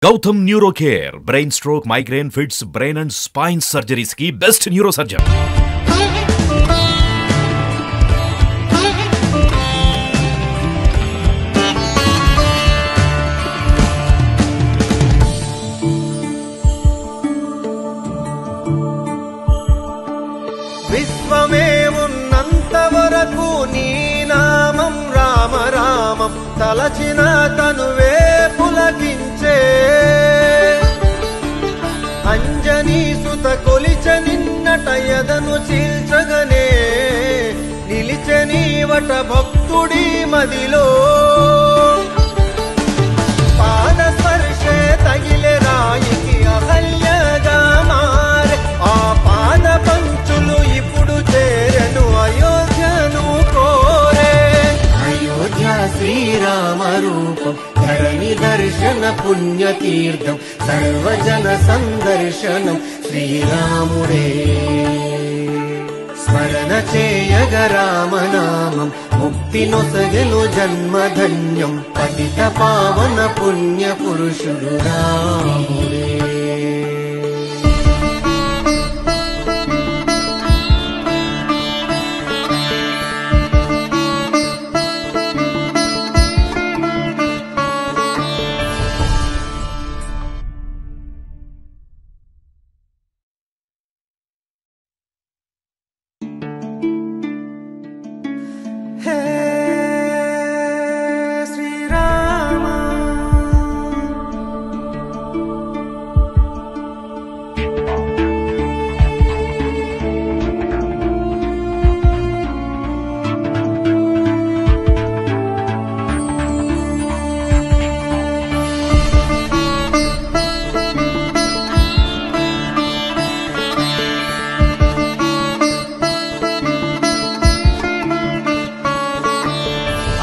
Gautam neuro care brain stroke migraine fits brain and spine surgeries की best neuro surgeon. విశ్వమే ఉన్నంత వరకు నీ నామం రామ రామం తలచిన తనువే పులకించే అంజనీ సుత కొలిచ నిన్నట యదను చీల్చగనే నిలిచనీవట భక్తుడి మదిలో పాద స్పర్శే తగిలే రాయికి అహల్యగా మారే ఆ పాద పంచులు ఇప్పుడు చేరను అయోధ్యను కోరే అయోధ్య శ్రీరామ రూపం ధరణి దర్శన పుణ్యతీర్థం సర్వజన సందర్శనం శ్రీరాముడే స్మరణ చేయగ రామనామం ముక్తి నొసగెను జన్మధన్యం పతిత పావన పుణ్య పురుషుడు రాముడే।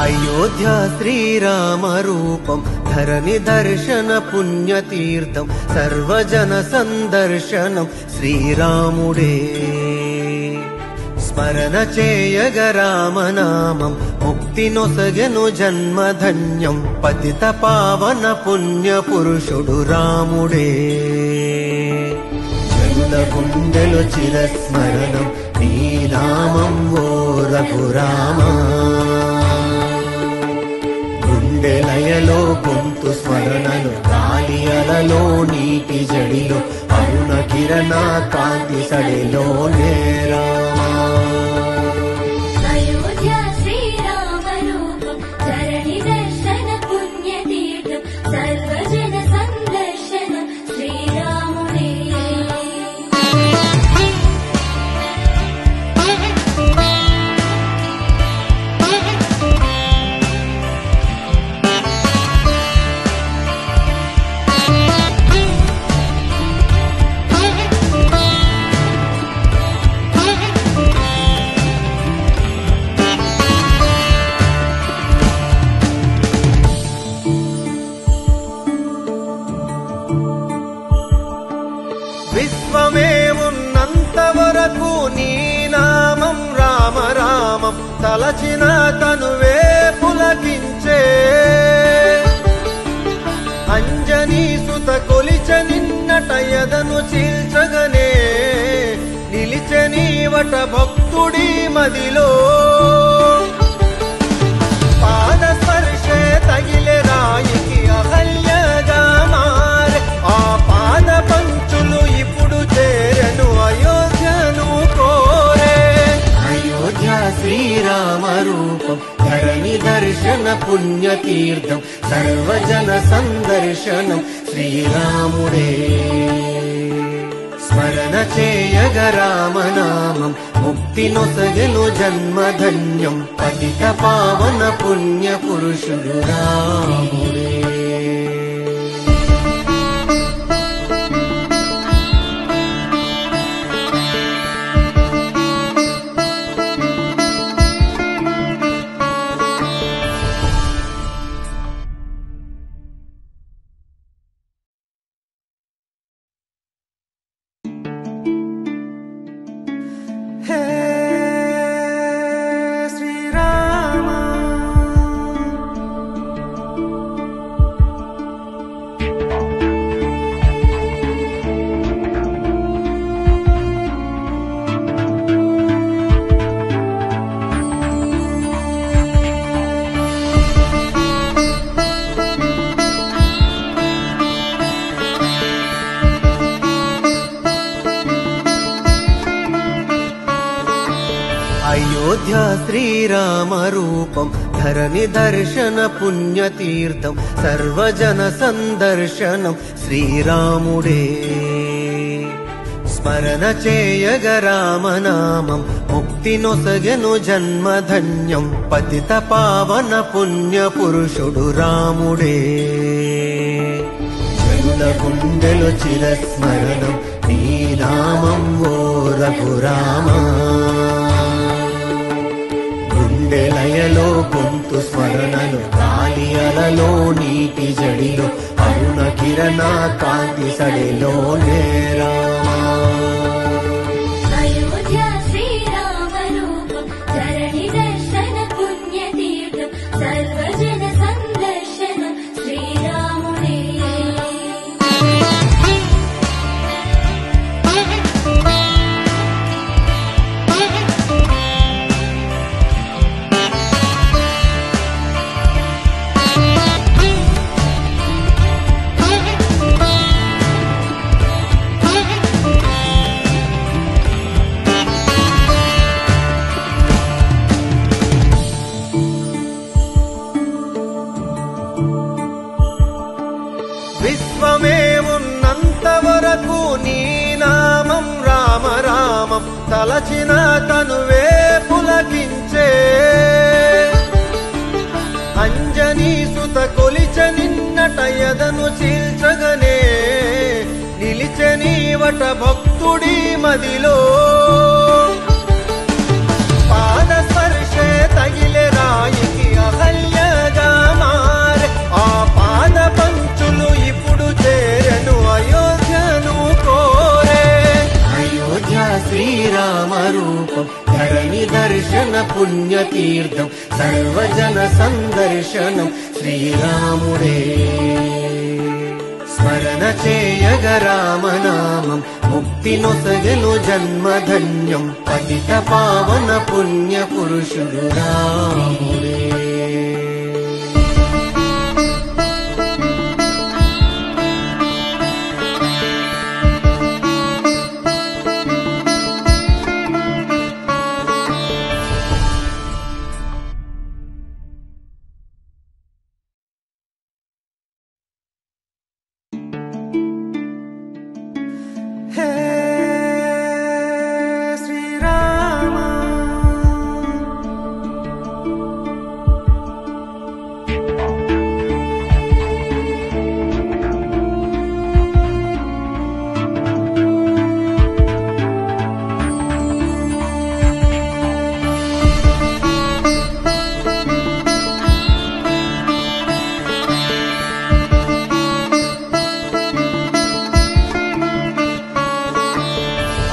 అయోధ్య శ్రీరామ రూపం ధరణి దర్శన పుణ్యతీర్థం సర్వజన సందర్శనం శ్రీరాముడే స్మరణ చేయగ రామనామం ముక్తి నొసగెను జన్మధన్యం పతిత పావన పుణ్య పురుషుడు రాముడే జనుల గుండెలు చిరస్మరణం నీ నామం ఓ రఘురామా లయలో గొంతు స్మరణలు గాలి అలలో నీటి జడిలో అరుణ కిరణ కాంతి సడిలో నేరామా అయోధ్య శ్రీరామ రూపం ధరణి దర్శన పుణ్యతీర్థం సర్వజన సందర్శనం శ్రీరాముడే విశ్వమే ఉన్నంత వరకు నీ నామం రామ రామం తలచిన తనువే పులకించే అంజనీ సుత కొలిచ నిన్నట యదను చీల్చగనే నిలిచనీవట భక్తుడి మదిలో పాద స్పర్శే తగిలే రాయికి అహల్యగా మారే ఆ పాద పంచులు ఇప్పుడు చేరను అయోధ్యను కోరే అయోధ్య శ్రీరామ రూపం ధరణి దర్శన పుణ్యతీర్థం సర్వజన సందర్శనం శ్రీరాముడే స్మరణ చేయగ రామనామం ముక్తి నొసగెను జన్మధన్యం పతిత పావన పుణ్య పురుషుడు రాముడే। అయోధ్య శ్రీరామ రూపం ధరణి దర్శన పుణ్యతీర్థం సర్వజన సందర్శనం శ్రీరాముడే స్మరణ చేయగ రామనామం ముక్తి నొసగెను జన్మధన్యం పతిత పావన పుణ్య పురుషుడు రాముడే జనుల గుండెలు చిరస్మరణం నీ నామం ఓ రఘురామా గుండెలయలో గొంతు స్మరణలు గాలి అలలో నీటి జడిలో అరుణ కిరణ కాంతి సడిలో నేరామా అయోధ్య శ్రీరామ రూపం ధరణి దర్శన పుణ్యతీర్థం సర్వజన సందర్శనం శ్రీరాముడే విశ్వమే ఉన్నంత వరకు నీ నామం రామ రామం తలచిన తనువే పులకించే అంజనీ సుత కొలిచ నిన్నట ఎదను చీల్చగనే నిలిచనీవట భక్తుడి మదిలో పాద స్పర్శే తగిలే రాయికి అహల్యగా మారే ఆ పాద పంచులు ఇప్పుడు చేరెను అయోధ్యను కోరే అయోధ్య శ్రీరామ రూపం ధరణి దర్శన పుణ్యతీర్థం సర్వజన సందర్శనం శ్రీరాముడే స్మరణ చేయగ రామనామం ముక్తి నొసగెను జన్మధన్యం పతిత పావన పుణ్య పురుషుడు రాముడే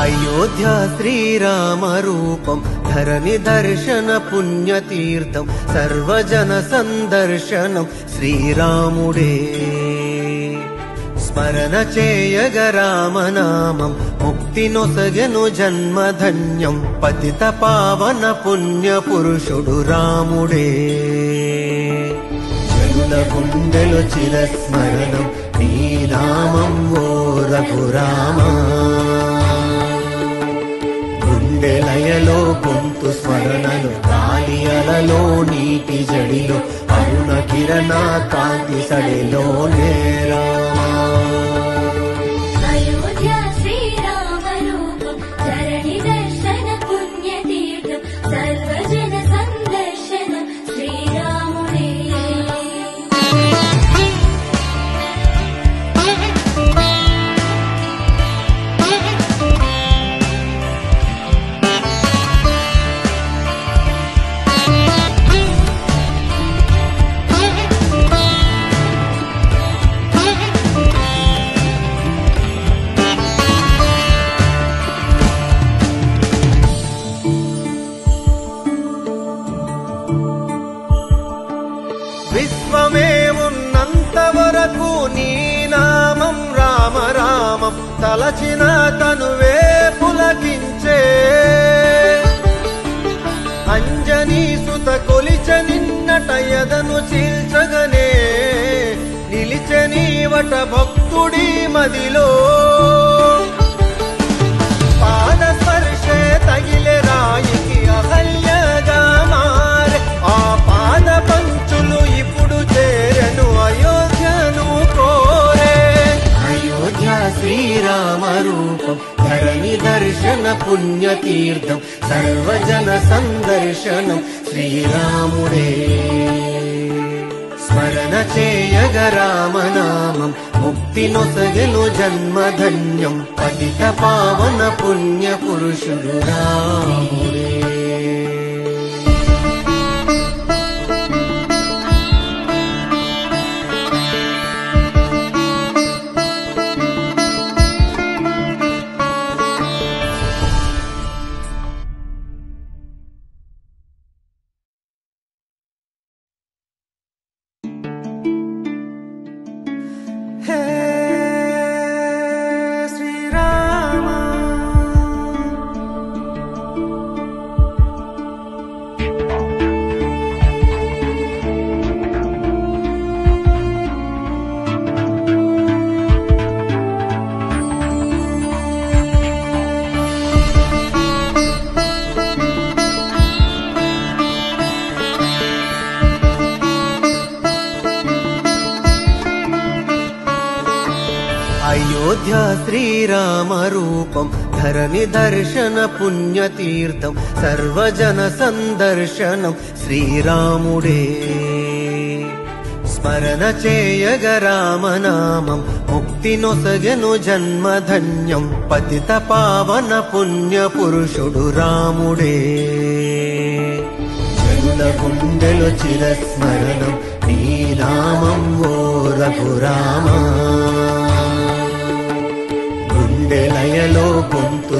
అయోధ్య శ్రీరామ రూపం ధరణి దర్శన పుణ్యతీర్థం సర్వజన సందర్శనం శ్రీరాముడే స్మరణ చేయగ రామనామం ముక్తి నొసగెను జన్మధన్యం పతిత పావన పుణ్య పురుషుడు రాముడే జనుల గుండెలు చిరస్మరణం నీ నామం ఓ రఘురామా గుండెలయలో గొంతు స్మరణలు గాలి అలలో నీటి జడిలో అరుణ కిరణ కాంతి సడిలో నేరామా అయోధ్య శ్రీరామ రూపం ధరణి దర్శన పుణ్యతీర్థం సర్వజన సందర్శనం శ్రీరాముడే విశ్వమే ఉన్నంత వరకు నీ నామం రామ రామం తలచిన తనువే పులకించే అంజనీ సుత కొలిచ నిన్నట ఎదను చీల్చగనే నిలిచనీవట భక్తుడి మదిలో పాద స్పర్శే తగిలే రాయికి అహల్యగా శ్రీరామరూపం ధరణి దర్శన పుణ్యతీర్థం సర్వజన సందర్శనం శ్రీరాముడే స్మరణ చేయగ రామనామం ముక్తి నొసగెను జన్మధన్యం పతిత పావన పుణ్య పురుషుడు రాముడే అయోధ్య శ్రీరామరూపం ధరణి దర్శన పుణ్యతీర్థం సర్వజన సందర్శనం శ్రీరాముడే స్మరణ చేయగ రామనామం ముక్తి నొసగెను జన్మధన్యం పతిత పావన పుణ్య పురుషుడు రాముడే జనుల గుండెలో చిరస్మరణం నీ నామం ఓ రఘురామా లయలో గొంతు